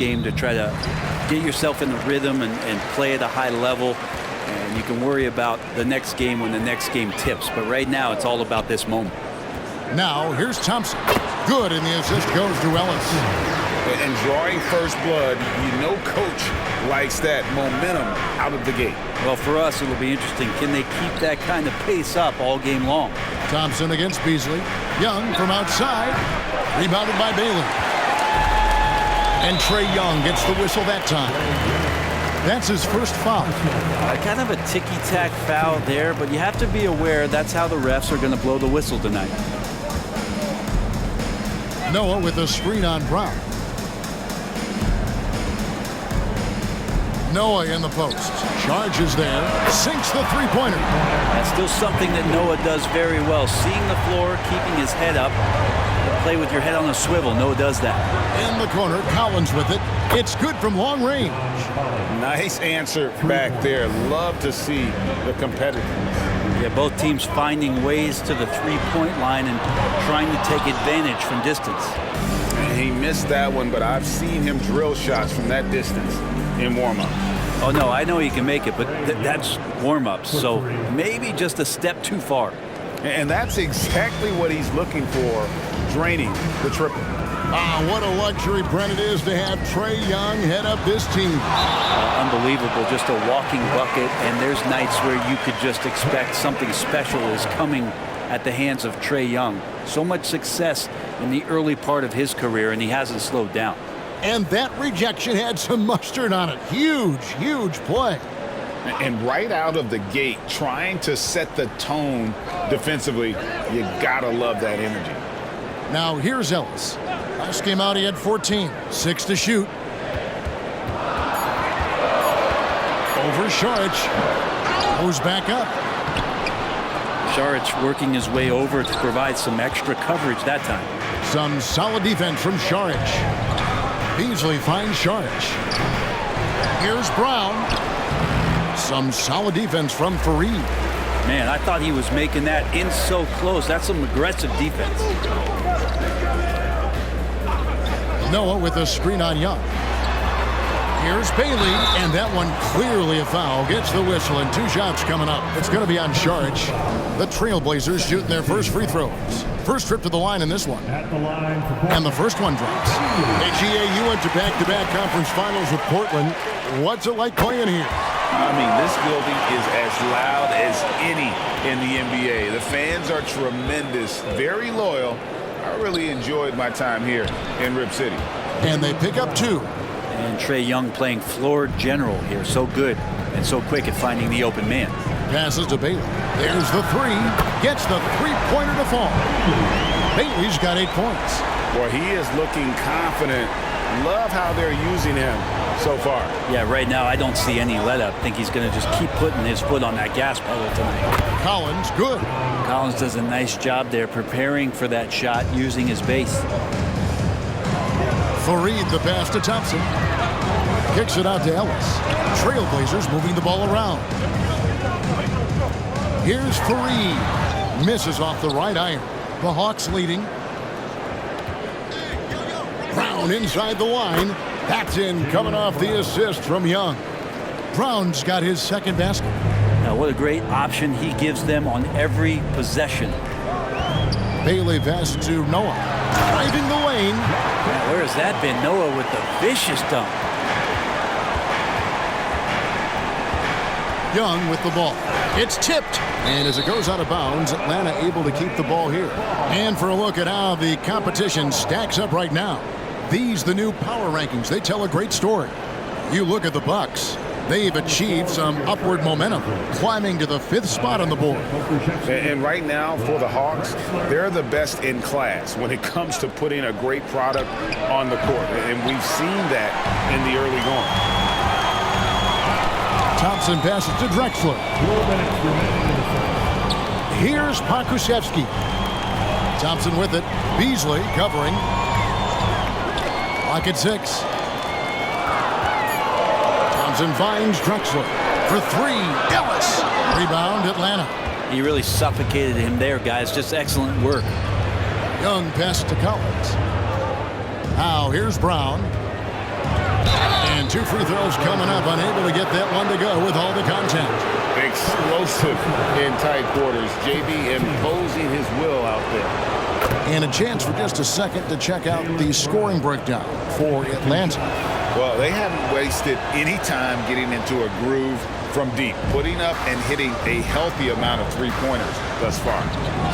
game to try to get yourself in the rhythm and play at a high level. And you can worry about the next game when the next game tips. But right now, it's all about this moment. Now, here's Thompson. Good, and the assist goes to Ellis. And drawing first blood, you know coach likes that momentum out of the gate. Well, for us, it'll be interesting. Can they keep that kind of pace up all game long? Thompson against Beasley. Young from outside. Rebounded by Bailey. And Trae Young gets the whistle that time. That's his first foul. Kind of a ticky-tack foul there, but you have to be aware that's how the refs are going to blow the whistle tonight. Noah with a screen on Brown. Noah in the post. Charges there. Sinks the three-pointer. That's still something that Noah does very well. Seeing the floor, keeping his head up. Play with your head on a swivel. Noah does that. In the corner, Collins with it. It's good from long range. Nice answer back there. Love to see the competitiveness. Yeah, both teams finding ways to the three-point line and trying to take advantage from distance. He missed that one, but I've seen him drill shots from that distance in warm-up. Oh, no, I know he can make it, but that's warm-ups, so maybe just a step too far. And that's exactly what he's looking for, draining the triple. What a luxury, Brent, it is to have Trae Young head up this team. Unbelievable, just a walking bucket, and there's nights where you could just expect something special is coming at the hands of Trae Young. So much success in the early part of his career, and he hasn't slowed down. And that rejection had some mustard on it. Huge, huge play. And right out of the gate, trying to set the tone defensively, you gotta love that energy. Now here's Ellis. Last game out he had 14. 6 to shoot. Over Saric. Goes back up. Saric working his way over to provide some extra coverage that time. Some solid defense from Saric. Beasley finds Saric. Here's Brown. Some solid defense from Fareed. Man, I thought he was making that in so close. That's some aggressive defense. Noah with a screen on Young. Here's Bailey, and that one clearly a foul. Gets the whistle, and 2 shots coming up. It's going to be on Saric. The Trailblazers shooting their first free throws. First trip to the line in this one. And the first one drops. HEA, you went to back-to-back conference finals with Portland. What's it like playing here? I mean, this building is as loud as any in the NBA. The fans are tremendous, very loyal. I really enjoyed my time here in Rip City. And they pick up 2. And Trae Young playing floor general here. So good and so quick at finding the open man. Passes to Bailey. There's the 3. Gets the three-pointer to fall. Bailey's got 8 points. Well, he is looking confident. Love how they're using him so far. Yeah, right now I don't see any let-up. I think he's going to just keep putting his foot on that gas pedal tonight. Collins, good. Collins does a nice job there preparing for that shot using his base. Fareed the pass to Thompson. Kicks it out to Ellis. Trailblazers moving the ball around. Here's Fareed. Misses off the right iron. The Hawks leading. Brown inside the line. That's in, coming off the assist from Young. Brown's got his second basket. Now, what a great option he gives them on every possession. Bailey pass to Noah. Driving the lane. Now, where has that been? Noah with the vicious dunk. Young with the ball. It's tipped. And as it goes out of bounds, Atlanta able to keep the ball here. And for a look at how the competition stacks up right now. These, the new power rankings, they tell a great story. You look at the Bucks. They've achieved some upward momentum, climbing to the 5th spot on the board. And right now, for the Hawks, they're the best in class when it comes to putting a great product on the court. And we've seen that in the early going. Thompson passes to Drexler. Here's Pokusevski. Thompson with it. Beasley covering. Lock at 6. Thompson finds Drexler for 3. Ellis. Rebound, Atlanta. He really suffocated him there, guys. Just excellent work. Young pass to Collins. Now here's Brown. 2 free throws coming up. Unable to get that one to go with all the contact. Explosive in tight quarters. JB imposing his will out there. And a chance for just a second to check out the scoring breakdown for Atlanta. Well, they haven't wasted any time getting into a groove from deep, putting up and hitting a healthy amount of three-pointers thus far.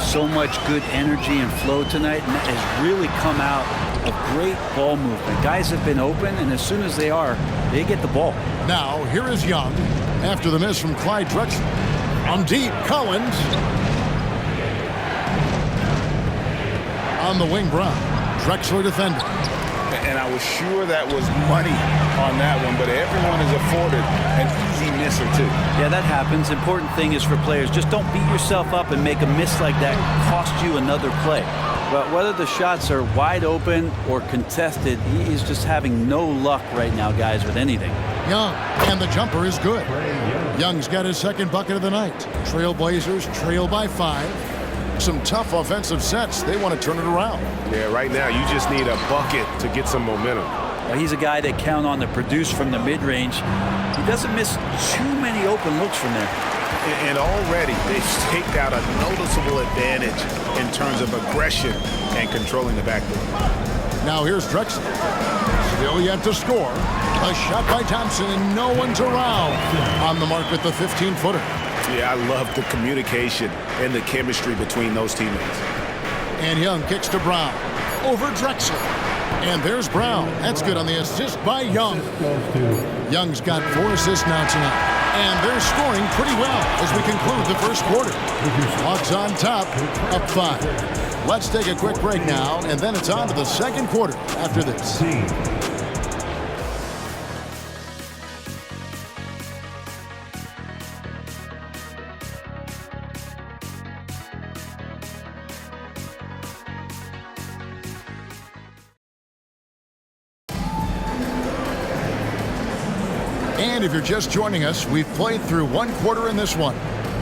So much good energy and flow tonight, and that has really come out of great ball movement. Guys have been open, and as soon as they are, they get the ball. Now, here is Young after the miss from Clyde Drexler. On deep, Collins. On the wing, Brown. Drexler defender. And I was sure that was money on that one, but everyone is afforded an easy miss or two. Yeah, that happens. Important thing is for players, just don't beat yourself up and make a miss like that cost you another play. But whether the shots are wide open or contested, he is just having no luck right now, guys, with anything. Young, and the jumper is good. Young's got his second bucket of the night. Trailblazers trail by 5. Some tough offensive sets. They want to turn it around. Yeah, right now you just need a bucket to get some momentum. He's a guy that count on to produce from the mid-range. He doesn't miss too many open looks from there. And already they've staked out a noticeable advantage in terms of aggression and controlling the backcourt. Now here's Drexler. Still yet to score. A shot by Thompson, and no one's around. On the mark with the 15-footer. Yeah, I love the communication and the chemistry between those teammates. And Young kicks to Brown. Over Drexler. And there's Brown. That's good on the assist by Young. Young's got 4 assists now tonight. And they're scoring pretty well as we conclude the first quarter. Hawks on top, up 5. Let's take a quick break now, and then it's on to the second quarter after this. And if you're just joining us, we've played through 1 quarter in this one.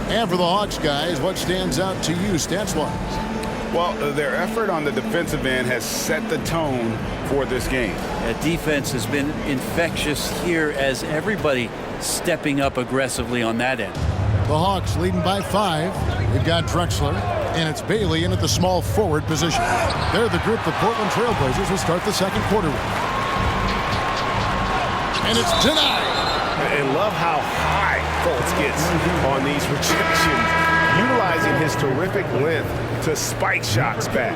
And for the Hawks, guys, what stands out to you stats-wise? Well, their effort on the defensive end has set the tone for this game. Defense has been infectious here as everybody stepping up aggressively on that end. The Hawks leading by 5. They've got Drexler, and it's Bailey in at the small forward position. They're the group the Portland Trailblazers will start the second quarter with. And it's denied. And love how high Fultz gets on these rejections, utilizing his terrific length to spike shots back.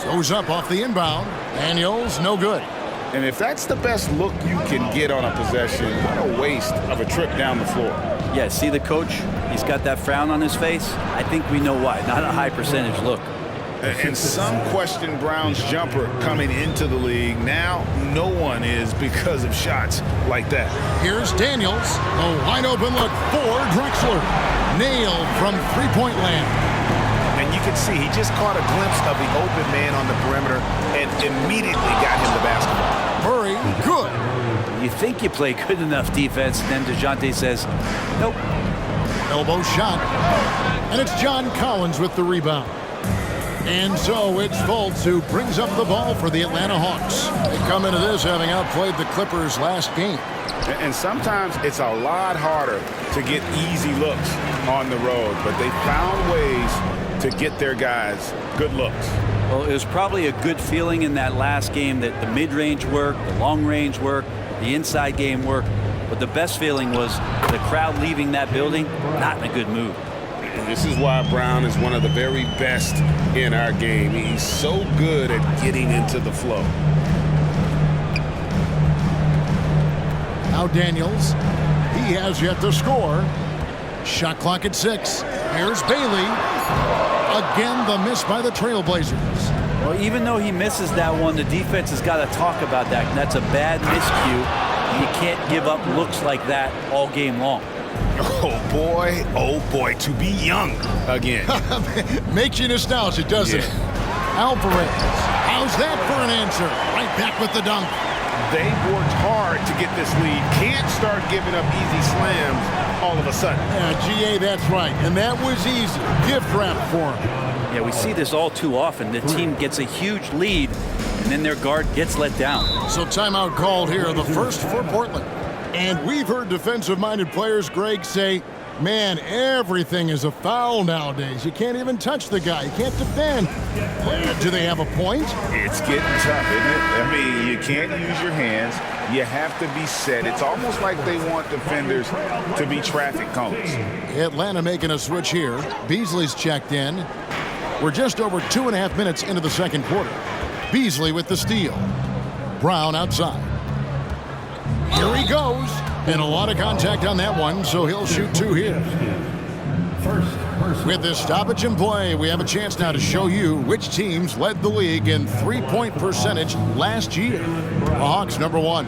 Goes up off the inbound. Daniels, no good. And if that's the best look you can get on a possession, what a waste of a trip down the floor. Yeah, see the coach? He's got that frown on his face. I think we know why. Not a high percentage look. And some question Brown's jumper coming into the league. Now no one is because of shots like that. Here's Daniels. A wide open look for Drexler. Nailed from three-point land. And you can see he just caught a glimpse of the open man on the perimeter and immediately got him the basketball. Murray, good. You think you play good enough defense, and then DeJounte says, nope. Elbow shot. And it's John Collins with the rebound. And so it's Fultz who brings up the ball for the Atlanta Hawks. They come into this having outplayed the Clippers last game. And sometimes it's a lot harder to get easy looks on the road, but they found ways to get their guys good looks. Well, it was probably a good feeling in that last game that the mid-range worked, the long-range worked, the inside game worked. But the best feeling was the crowd leaving that building not in a good mood. And this is why Brown is one of the very best in our game. He's so good at getting into the flow. Now Daniels, he has yet to score. Shot clock at 6. Here's Bailey. Again, the miss by the Trailblazers. Well, even though he misses that one, the defense has got to talk about that. And that's a bad miscue. You can't give up looks like that all game long. Oh boy, to be Young again. Makes you nostalgic, doesn't it? Alvarez, how's that for an answer? Right back with the dunk. They've worked hard to get this lead. Can't start giving up easy slams all of a sudden. Yeah, GA, that's right. And that was easy. Gift wrap for him. Yeah, we see this all too often. The team gets a huge lead, and then their guard gets let down. So timeout called here, the first for Portland. And we've heard defensive-minded players, Greg, say, man, everything is a foul nowadays. You can't even touch the guy. You can't defend. Do they have a point? It's getting tough, isn't it? I mean, you can't use your hands. You have to be set. It's almost like they want defenders to be traffic cones. Atlanta making a switch here. Beasley's checked in. We're just over 2.5 minutes into the second quarter. Beasley with the steal. Brown outside. Here he goes. And a lot of contact on that one, so he'll shoot 2 here. With this stoppage in play, we have a chance now to show you which teams led the league in three-point percentage last year. The Hawks, number 1.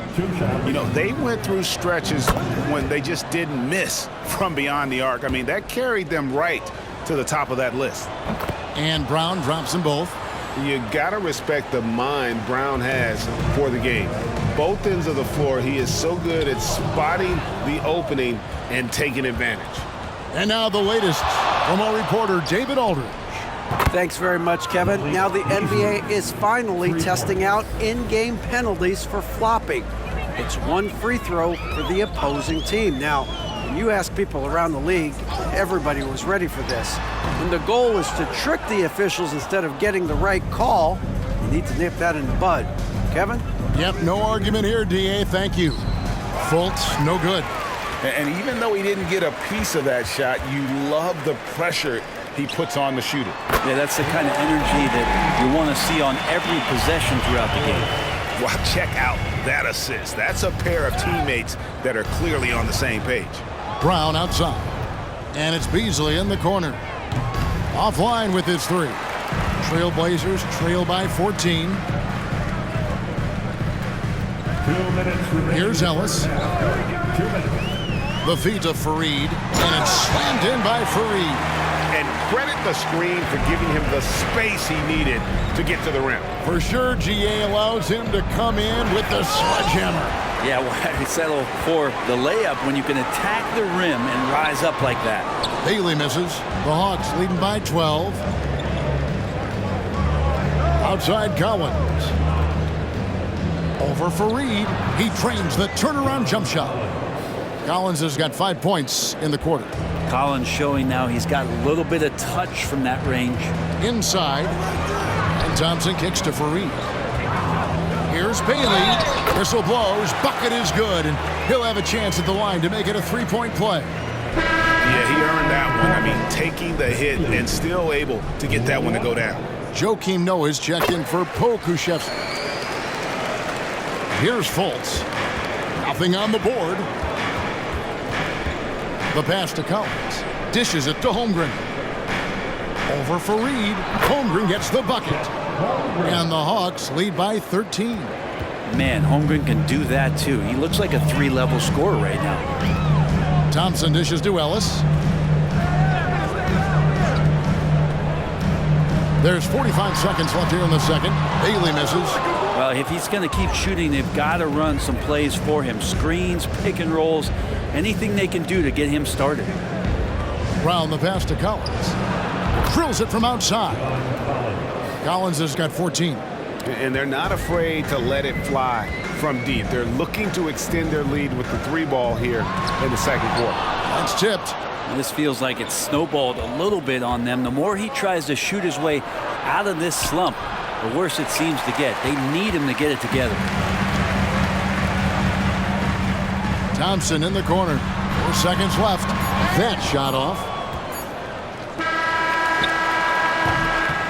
You know, they went through stretches when they just didn't miss from beyond the arc. I mean, that carried them right to the top of that list. And Brown drops them both. You got to respect the mind Brown has for the game. Both ends of the floor, he is so good at spotting the opening and taking advantage. And now the latest from our reporter, David Aldridge. Thanks very much, Kevin. Now the NBA is finally testing out in-game penalties for flopping. It's 1 free throw for the opposing team. Now, when you ask people around the league, everybody was ready for this. And the goal is to trick the officials instead of getting the right call. You need to nip that in the bud. Kevin? Yep, no argument here, DA. Thank you. Fultz, no good. And even though he didn't get a piece of that shot, you love the pressure he puts on the shooter. Yeah, that's the kind of energy that you want to see on every possession throughout the game. Well, check out that assist. That's a pair of teammates that are clearly on the same page. Brown outside. And it's Beasley in the corner. Offline with his 3. Trailblazers trail by 14. Here's Ellis. The feed to Fareed, and it's slammed in by Fareed. And credit the screen for giving him the space he needed to get to the rim. For sure, GA allows him to come in with the sledgehammer. Yeah, why we settle for the layup when you can attack the rim and rise up like that? Bailey misses. The Hawks leading by 12. Outside Collins. Over Fareed. He trains the turnaround jump shot. Collins has got 5 points in the quarter. Collins showing now he's got a little bit of touch from that range. Inside. And Thompson kicks to Fareed. Here's Bailey. Whistle blows. Bucket is good. And he'll have a chance at the line to make it a 3-point play. Yeah, he earned that one. I mean, taking the hit and still able to get that one to go down. Joakim Noah's checked in for Pokuševski. Here's Fultz. Nothing on the board. The pass to Collins. Dishes it to Holmgren. Over Fareed. Holmgren gets the bucket. And the Hawks lead by 13. Man, Holmgren can do that too. He looks like a 3-level scorer right now. Thompson dishes to Ellis. There's 45 seconds left here in the second. Bailey misses. Well, if he's going to keep shooting, they've got to run some plays for him. Screens, pick and rolls, anything they can do to get him started. Brown the pass to Collins. Drills it from outside. Collins has got 14. And they're not afraid to let it fly from deep. They're looking to extend their lead with the 3-ball here in the second quarter. That's tipped. And this feels like it's snowballed a little bit on them. The more he tries to shoot his way out of this slump, the worse it seems to get. They need him to get it together. Thompson in the corner. 4 seconds left. That shot off.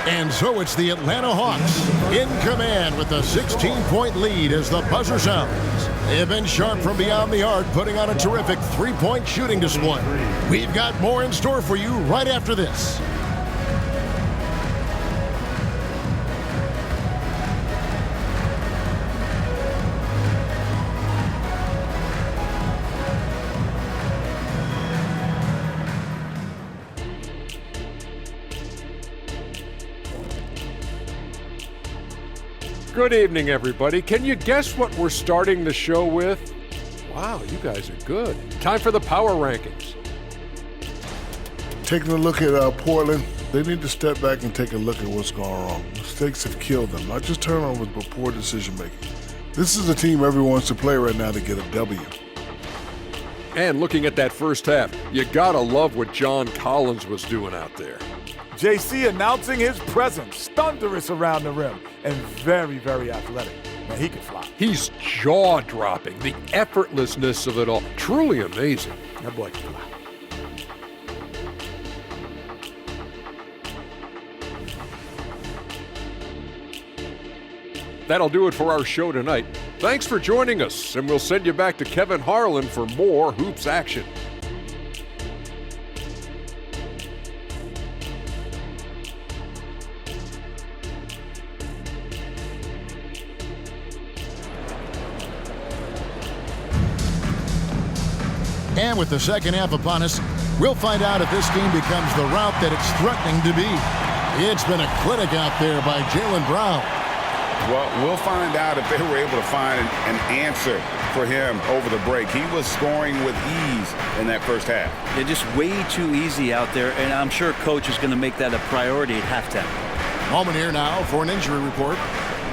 And so it's the Atlanta Hawks in command with a 16-point lead as the buzzer sounds. They have been sharp from beyond the arc, putting on a terrific 3-point shooting display. We've got more in store for you right after this. Good evening, everybody. Can you guess what we're starting the show with? Wow, you guys are good. Time for the power rankings. Taking a look at Portland, They need to step back and take a look at what's gone wrong. Mistakes have killed them, not just turnovers, but poor decision-making. This is a team everyone wants to play right now to get a W. And looking at that first half, you gotta love what John Collins was doing out there. JC announcing his presence, thunderous around the rim, and very, very athletic. Man, he can fly. He's jaw-dropping, the effortlessness of it all. Truly amazing. That boy can fly. That'll do it for our show tonight. Thanks for joining us, and we'll send you back to Kevin Harlan for more Hoops action. And with the second half upon us, we'll find out if this game becomes the route that it's threatening to be. It's been a clinic out there by Jaylen Brown. Well, we'll find out if they were able to find an answer for him over the break. He was scoring with ease in that first half. They're just way too easy out there, and I'm sure Coach is going to make that a priority at halftime. Moment here now for an injury report.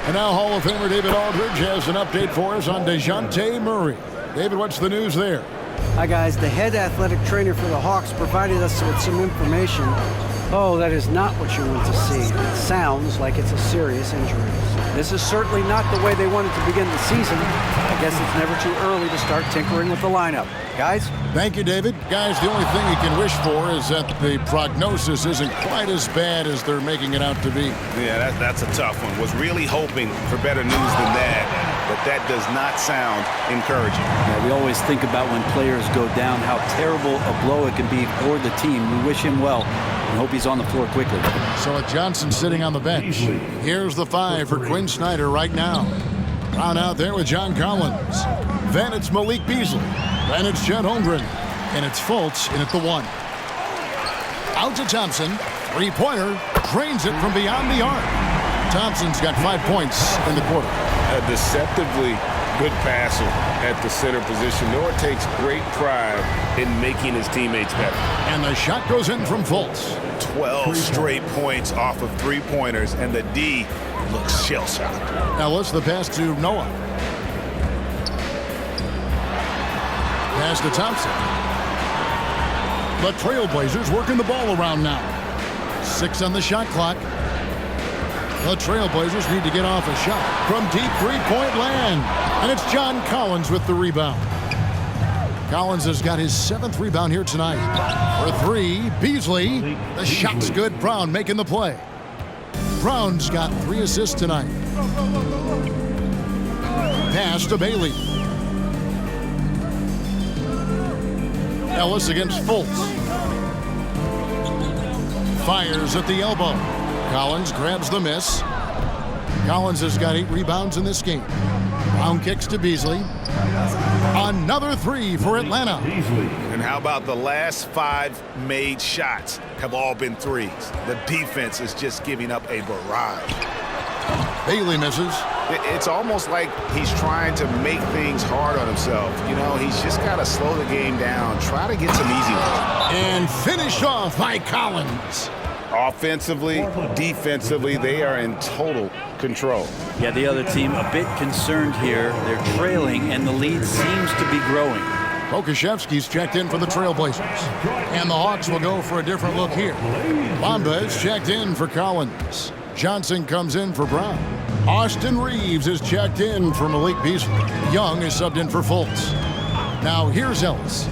And now Hall of Famer David Aldridge has an update for us on DeJounte Murray. David, what's the news there? Hi, guys. The head athletic trainer for the Hawks provided us with some information. Oh, that is not what you want to see. It sounds like it's a serious injury. This is certainly not the way they wanted to begin the season. I guess it's never too early to start tinkering with the lineup. Guys? Thank you, David. Guys, the only thing you can wish for is that the prognosis isn't quite as bad as they're making it out to be. Yeah, that's a tough one. Was really hoping for better news than that, but that does not sound encouraging. Yeah, we always think about when players go down, how terrible a blow it can be for the team. We wish him well and hope he's on the floor quickly. So Johnson sitting on the bench. Here's the 5 for Quinn Snyder right now. Brown out there with John Collins. Then it's Malik Beasley. Then it's Chet Holmgren. And it's Fultz in at the 1. Out to Thompson. Three-pointer. Drains it from beyond the arc. Thompson's got 5 points in the quarter. A deceptively good passer at the center position. Noah takes great pride in making his teammates better. And the shot goes in from Fultz. 12 straight points off of three-pointers, and the D looks shell-shocked. Now what's the pass to Noah? Pass to Thompson. The Trailblazers working the ball around now. 6 on the shot clock. The Trailblazers need to get off a shot from deep three-point land. And it's John Collins with the rebound. Collins has got his 7th rebound here tonight. For 3, Beasley. The shot's good. Brown making the play. Brown's got 3 assists tonight. Pass to Bailey. Ellis against Fultz. Fires at the elbow. Collins grabs the miss. Collins has got 8 rebounds in this game. Brown kicks to Beasley. Another 3 for Atlanta. And how about the last 5 made shots have all been threes? The defense is just giving up a barrage. Bailey misses. It's almost like he's trying to make things hard on himself. You know, he's just got to slow the game down, try to get some easy ones. And finished off by Collins. Offensively, defensively, they are in total control. Yeah, the other team a bit concerned here. They're trailing, and the lead seems to be growing. Pokashevsky's checked in for the Trailblazers. And the Hawks will go for a different look here. Bamba is checked in for Collins. Johnson comes in for Brown. Austin Reeves is checked in for Malik Beasley. Young is subbed in for Fultz. Now here's Ellis.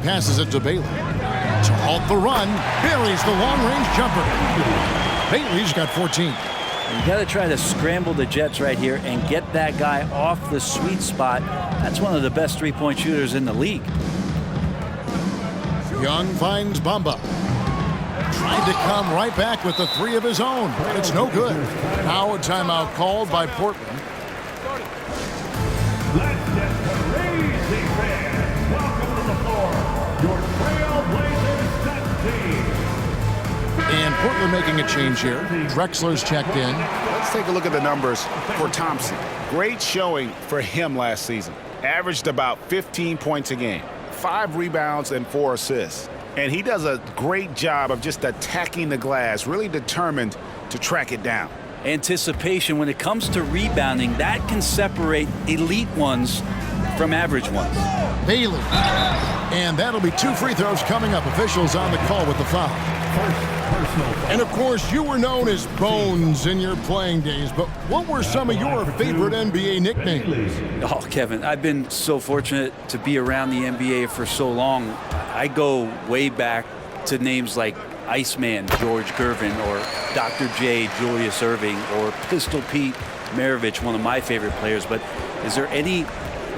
Passes it to Bailey. To halt the run, buries the long-range jumper. Bailey's got 14. You got to try to scramble the Jets right here and get that guy off the sweet spot. That's one of the best three-point shooters in the league. Young finds Bamba. Tried to come right back with the 3 of his own, but it's no good. Now a timeout called by Portland. Let's get crazy, fans. Welcome to the floor. Your Trailblazers set team. And Portland making a change here. Drexler's checked in. Let's take a look at the numbers for Thompson. Great showing for him last season. Averaged about 15 points a game, 5 rebounds and 4 assists. And he does a great job of just attacking the glass, really determined to track it down. Anticipation when it comes to rebounding, that can separate elite ones from average ones. Bailey. And that'll be 2 free throws coming up. Officials on the call with the foul. And of course, you were known as Bones in your playing days, but what were some of your favorite NBA nicknames? Oh, Kevin, I've been so fortunate to be around the NBA for so long. I go way back to names like Iceman George Gervin, or Dr. J Julius Erving, or Pistol Pete Maravich, one of my favorite players. But is there any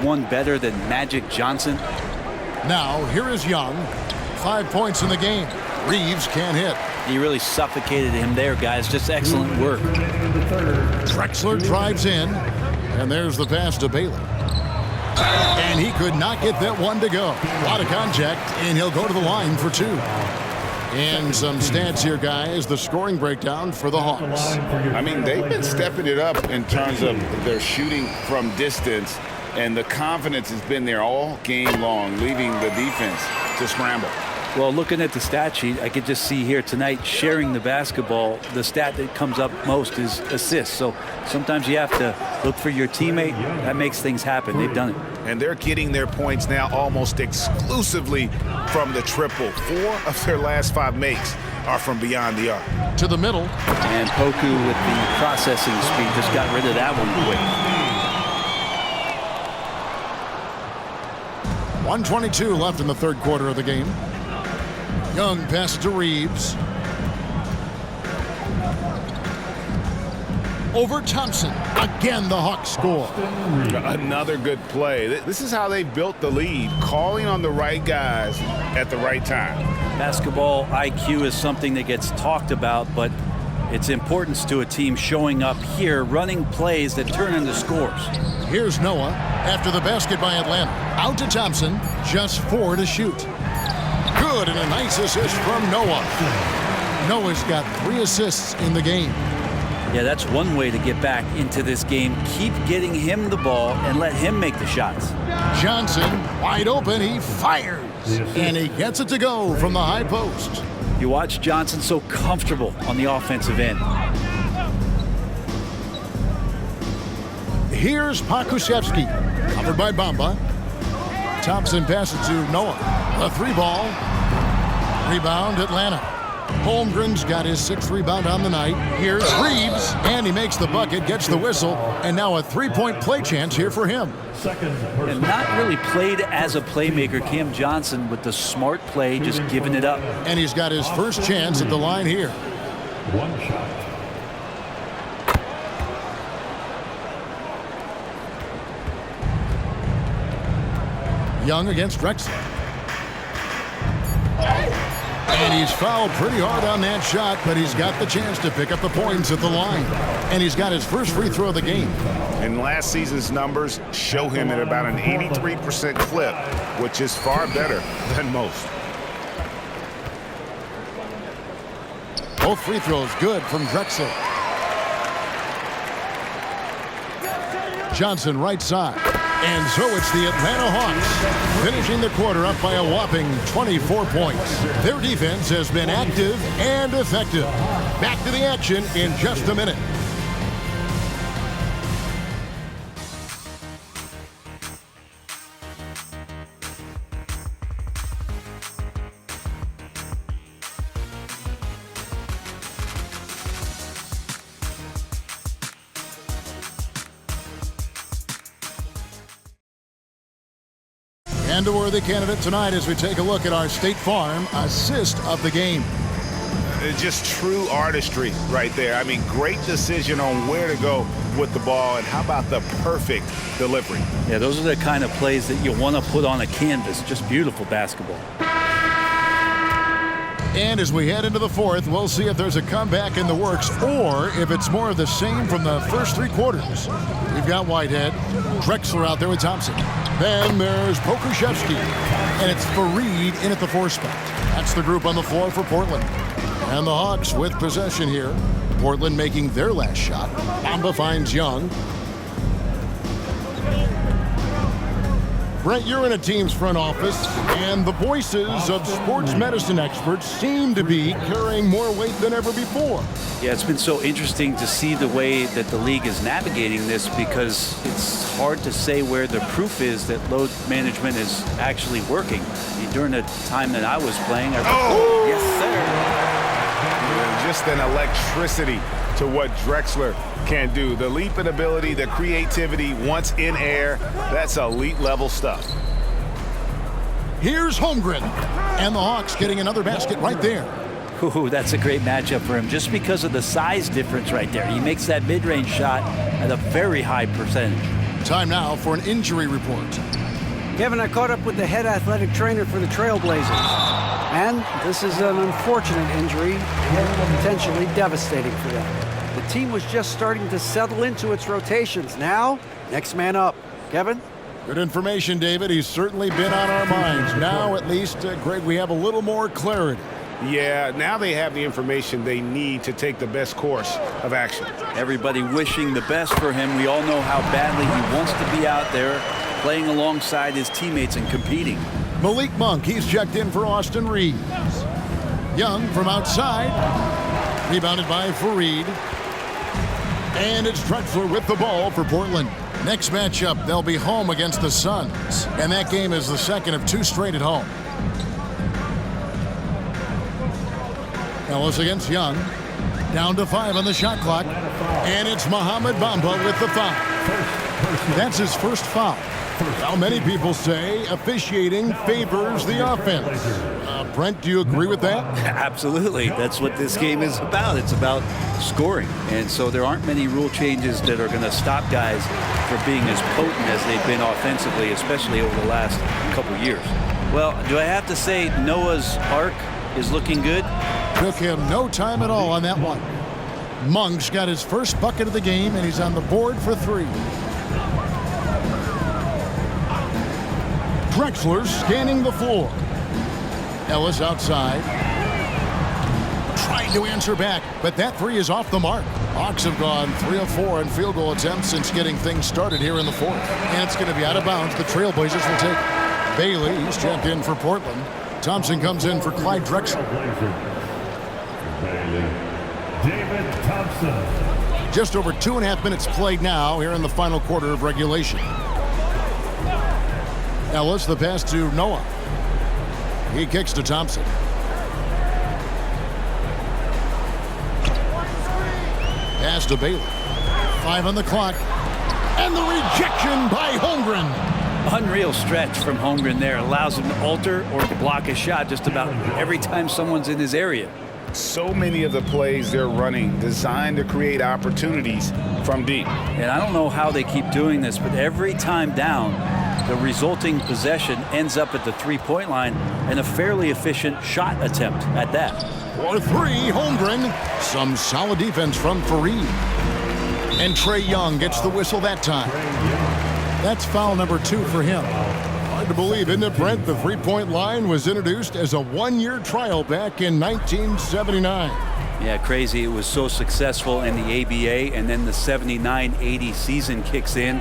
one better than Magic Johnson? Now, here is Young. 5 points in the game. Reeves can't hit. He really suffocated him there, guys. Just excellent work. Drexler drives in, and there's the pass to Bailey. And he could not get that one to go. A lot of contact, and he'll go to the line for 2. And some stats here, guys. The scoring breakdown for the Hawks. I mean, they've been stepping it up in terms of their shooting from distance, and the confidence has been there all game long, leaving the defense to scramble. Well, looking at the stat sheet, I could just see here tonight, sharing the basketball, the stat that comes up most is assists. So sometimes you have to look for your teammate. That makes things happen. They've done it. And they're getting their points now almost exclusively from the triple. 4 of their last 5 makes are from beyond the arc. To the middle. And Poku with the processing speed just got rid of that one quick. 1:22 left in the third quarter of the game. Young pass to Reeves. Over Thompson. Again, the Hawks score. Another good play. This is how they built the lead, calling on the right guys at the right time. Basketball IQ is something that gets talked about, but its importance to a team showing up here, running plays that turn into scores. Here's Noah after the basket by Atlanta. Out to Thompson, just 4 to shoot. Good, and a nice assist from Noah. Noah's got 3 assists in the game. Yeah, that's one way to get back into this game. Keep getting him the ball and let him make the shots. Johnson, wide open, he fires. And he gets it to go from the high post. You watch Johnson so comfortable on the offensive end. Here's Pakusevsky, covered by Bamba. Thompson passes to Noah. A 3-ball. Rebound, Atlanta. Holmgren's got his 6th rebound on the night. Here's Reeves, and he makes the bucket, gets the whistle, and now a 3-point play chance here for him. And not really played as a playmaker, Cam Johnson with the smart play, just giving it up. And he's got his first chance at the line here. 1 shot. Young against Drexler. And he's fouled pretty hard on that shot, but he's got the chance to pick up the points at the line. And he's got his first free throw of the game. And last season's numbers show him at about an 83% clip, which is far better than most. Both free throws good from Drexler. Johnson right side. And so it's the Atlanta Hawks finishing the quarter up by a whopping 24 points. Their defense has been active and effective. Back to the action in just a minute. And a worthy candidate tonight as we take a look at our State Farm assist of the game. It's just true artistry right there. I mean, great decision on where to go with the ball, and how about the perfect delivery? Yeah, those are the kind of plays that you want to put on a canvas. Just beautiful basketball. And as we head into the fourth, we'll see if there's a comeback in the works or if it's more of the same from the first 3 quarters. We've got Whitehead, Drexler out there with Thompson. Then there's Pokushevsky, and it's Fareed in at the 4 spot. That's the group on the floor for Portland. And the Hawks with possession here. Portland making their last shot. Bamba finds Young. Brent, you're in a team's front office, and the voices of sports medicine experts seem to be carrying more weight than ever before. Yeah, it's been so interesting to see the way that the league is navigating this, because it's hard to say where the proof is that load management is actually working. During the time that I was playing, yes, sir. Just an electricity to what Drexler can do. The leap in ability, the creativity once in air, that's elite level stuff. Here's Holmgren, and the Hawks getting another basket right there. Ooh, that's a great matchup for him, just because of the size difference right there. He makes that mid-range shot at a very high percentage. Time now for an injury report. Kevin, I caught up with the head athletic trainer for the Trailblazers. And this is an unfortunate injury and potentially devastating for them. The team was just starting to settle into its rotations. Now, next man up. Kevin? Good information, David. He's certainly been on our minds. Now, at least, Greg, we have a little more clarity. Yeah, now they have the information they need to take the best course of action. Everybody wishing the best for him. We all know how badly he wants to be out there, playing alongside his teammates and competing. Malik Monk, he's checked in for Austin Reeves. Young from outside, rebounded by Fareed. And it's Drexler with the ball for Portland. Next matchup, they'll be home against the Suns. And that game is the second of 2 straight at home. Ellis against Young. Down to 5 on the shot clock. And it's Mohamed Bamba with the foul. That's his first foul. Now, many people say officiating favors the offense. Brent, do you agree with that? Absolutely. That's what this game is about. It's about scoring. And so there aren't many rule changes that are going to stop guys from being as potent as they've been offensively, especially over the last couple years. Well, do I have to say Noah's arc is looking good? Took him no time at all on that one. Monk's got his first bucket of the game, and he's on the board for 3. Drexler scanning the floor. Ellis outside. Trying to answer back, but that 3 is off the mark. Hawks have gone 3 of 4 in field goal attempts since getting things started here in the 4th. And it's going to be out of bounds. The Trailblazers will take it. Bailey, he's checked in for Portland. Thompson comes in for Clyde Drexler. David Thompson. Just over 2.5 minutes played now here in the final quarter of regulation. Ellis, the pass to Noah. He kicks to Thompson. Pass to Bailey. 5 on the clock. And the rejection by Holmgren. Unreal stretch from Holmgren there. Allows him to alter or block a shot just about every time someone's in his area. So many of the plays they're running designed to create opportunities from deep. And I don't know how they keep doing this, but every time down, the resulting possession ends up at the 3-point line and a fairly efficient shot attempt at that. For 3, Holmgren. Some solid defense from Fareed. And Trae Young gets the whistle that time. That's foul number 2 for him. Hard to believe, isn't it, Brent? The 3-point line was introduced as a 1-year trial back in 1979. Yeah, crazy. It was so successful in the ABA, and then the 79-80 season kicks in.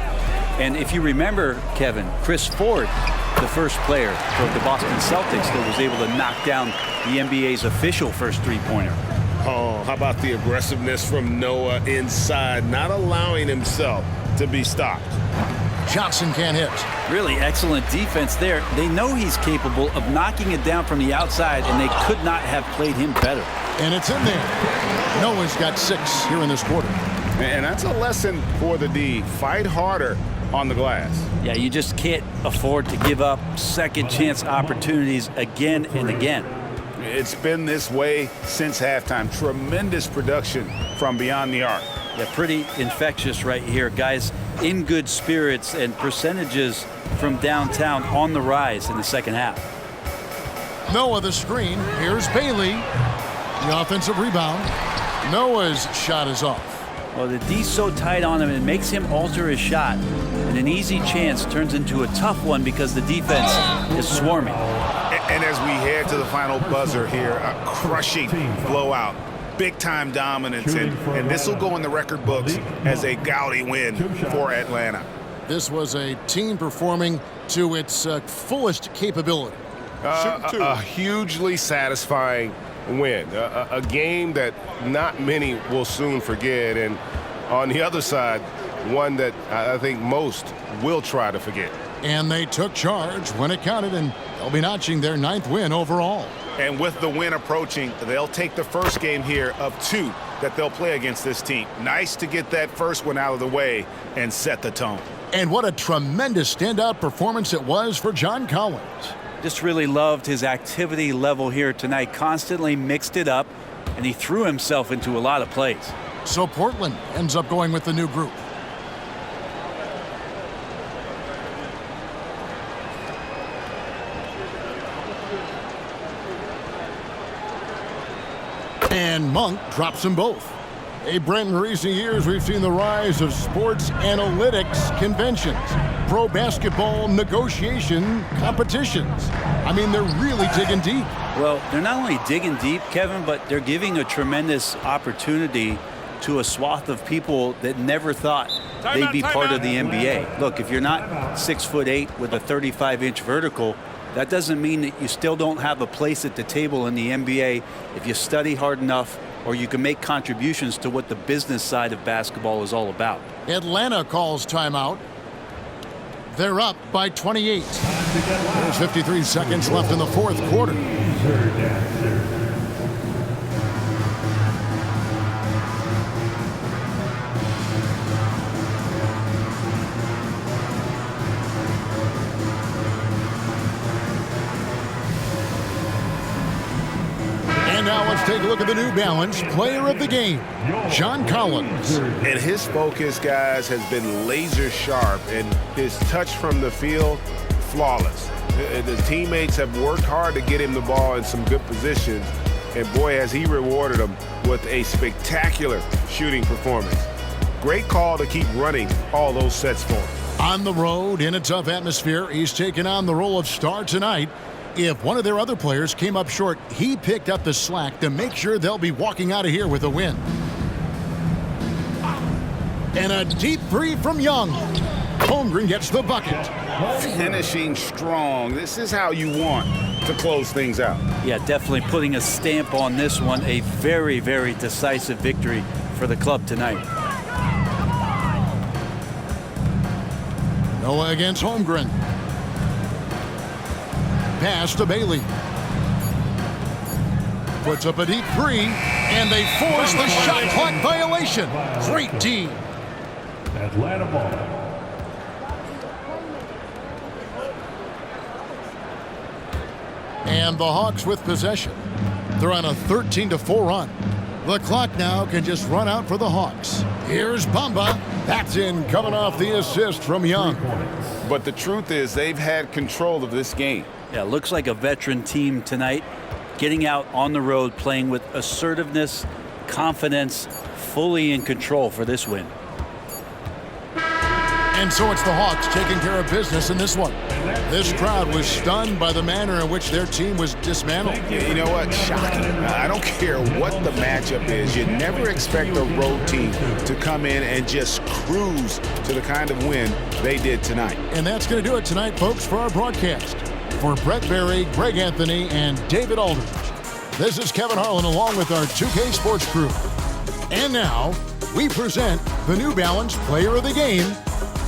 And if you remember, Kevin, Chris Ford, the first player from the Boston Celtics that was able to knock down the NBA's official first 3-pointer. Oh, how about the aggressiveness from Noah inside, not allowing himself to be stopped. Johnson can't hit. Really excellent defense there. They know he's capable of knocking it down from the outside, and they could not have played him better. And it's in there. Noah's got 6 here in this quarter. And that's a lesson for the D. Fight harder on the glass. Yeah, you just can't afford to give up second chance opportunities again and again. It's been this way since halftime. Tremendous production from beyond the arc. Yeah, pretty infectious right here. Guys in good spirits, and percentages from downtown on the rise in the second half. Noah the screen. Here's Bailey. The offensive rebound. Noah's shot is off. Well, the D's so tight on him, it makes him alter his shot. And an easy chance turns into a tough one because the defense is swarming. And as we head to the final buzzer here, a crushing blowout. Big-time dominance, and this will go in the record books as a gaudy win for Atlanta. This was a team performing to its fullest capability. A hugely satisfying win. A game that not many will soon forget. And on the other side, one that I think most will try to forget. And they took charge when it counted, and they'll be notching their 9th win overall. And with the win approaching, they'll take the first game here of 2 that they'll play against this team. Nice to get that first one out of the way and set the tone. And what a tremendous standout performance it was for John Collins. Just really loved his activity level here tonight. Constantly mixed it up, and he threw himself into a lot of plays. So Portland ends up going with the new group. And Monk drops them both. Hey, Brent, in recent years, we've seen the rise of sports analytics conventions, pro basketball negotiation competitions. I mean, they're really digging deep. Well, they're not only digging deep, Kevin, but they're giving a tremendous opportunity to a swath of people that never thought they'd be part of the NBA. Look, if you're not 6'8" with a 35-inch vertical, that doesn't mean that you still don't have a place at the table in the NBA if you study hard enough, or you can make contributions to what the business side of basketball is all about. Atlanta calls timeout. They're up by 28. There's 53 seconds left in the 4th quarter. And now let's take a look at the New Balance player of the game, John Collins. And his focus, guys, has been laser sharp, and his touch from the field, flawless. The teammates have worked hard to get him the ball in some good positions, and boy, has he rewarded them with a spectacular shooting performance. Great call to keep running all those sets for him. On the road, in a tough atmosphere, he's taken on the role of star tonight. If one of their other players came up short, he picked up the slack to make sure they'll be walking out of here with a win. And a deep 3 from Young. Holmgren gets the bucket. Finishing strong. This is how you want to close things out. Yeah, definitely putting a stamp on this one. A very, very decisive victory for the club tonight. Noah against Holmgren. Pass to Bailey. Puts up a deep 3, and they force the shot clock violation. Great D. Atlanta ball. And the Hawks with possession. They're on a 13-4 run. The clock now can just run out for the Hawks. Here's Bamba. That's in, coming off the assist from Young. But the truth is they've had control of this game. Yeah, looks like a veteran team tonight, getting out on the road, playing with assertiveness, confidence, fully in control for this win. And so it's the Hawks taking care of business in this one. This crowd was stunned by the manner in which their team was dismantled. You know what? Shocking. I don't care what the matchup is. You never expect a road team to come in and just cruise to the kind of win they did tonight. And that's going to do it tonight, folks, for our broadcast. For Brett Berry, Greg Anthony, and David Aldridge, this is Kevin Harlan along with our 2K Sports crew. And now, we present the New Balance Player of the Game,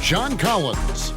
John Collins.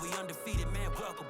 We undefeated, man, welcome.